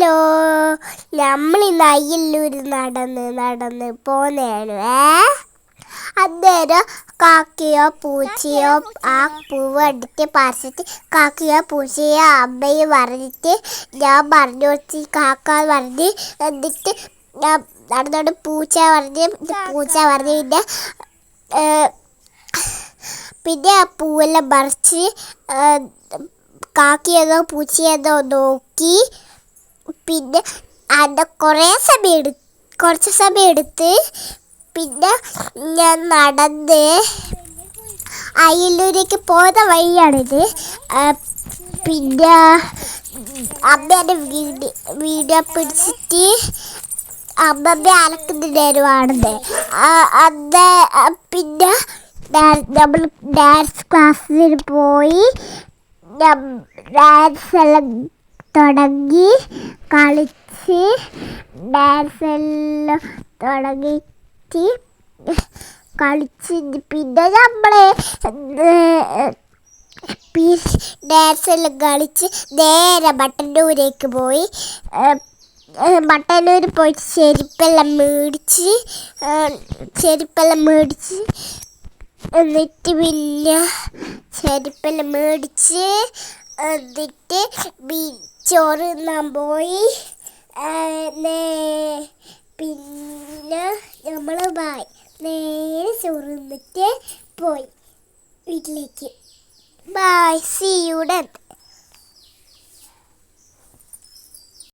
Hello, നമ്മളിന്ന് അയ്യല്ലൂര് നടന്ന് പോന്നേനു. അന്നേരം കാക്കയോ പൂച്ചയോ ആ പൂവ് എടുത്ത് പറിച്ചിട്ട് കാക്കയോ പൂച്ചയോ അമ്മയും പറഞ്ഞിട്ട് ഞാൻ പറഞ്ഞു കൊടുത്ത് കാക്ക പറഞ്ഞ്, എന്നിട്ട് ഞാൻ നടന്നോണ്ട് പൂച്ച പറഞ്ഞ് പിന്നെ ആ പൂവെല്ലാം പറിച്ച് കാക്കയെന്നോ പൂച്ചയെന്നോ നോക്കി. പിന്നെ അത് കുറച്ച് സമയം എടുത്ത് പിന്നെ ഞാൻ നടന്ന് അയ്യല്ലൂരേക്ക് പോകുന്ന വഴിയാണിത്. പിന്നെ അമ്മേൻ്റെ വീഡിയോ പിടിച്ചിട്ട് അമ്മമ്മ അലക്കുന്നുണ്ടായിരുന്നു. പിന്നെ നമ്മൾ ഡാൻസ് ക്ലാസ്സിൽ പോയി ഡാൻസ് എല്ലാം തുടങ്ങി കളിച്ച് പിന്നെ നമ്മള് ഡാൻസ് എല്ലാം കളിച്ച് നേരെ മട്ടന്നൂരേക്ക് പോയി. മട്ടന്നൂർ പോയിട്ട് ചെരുപ്പെല്ലാം മേടിച്ച് എന്നിട്ട് പിന്നെ എന്നിട്ട് ചോറ് തിന്നാൻ പോയി. പിന്നെ നമ്മൾ നേരെ ചോറ് തിന്നിട്ട് പോയി വീട്ടിലേക്ക്. Bye, see you Den.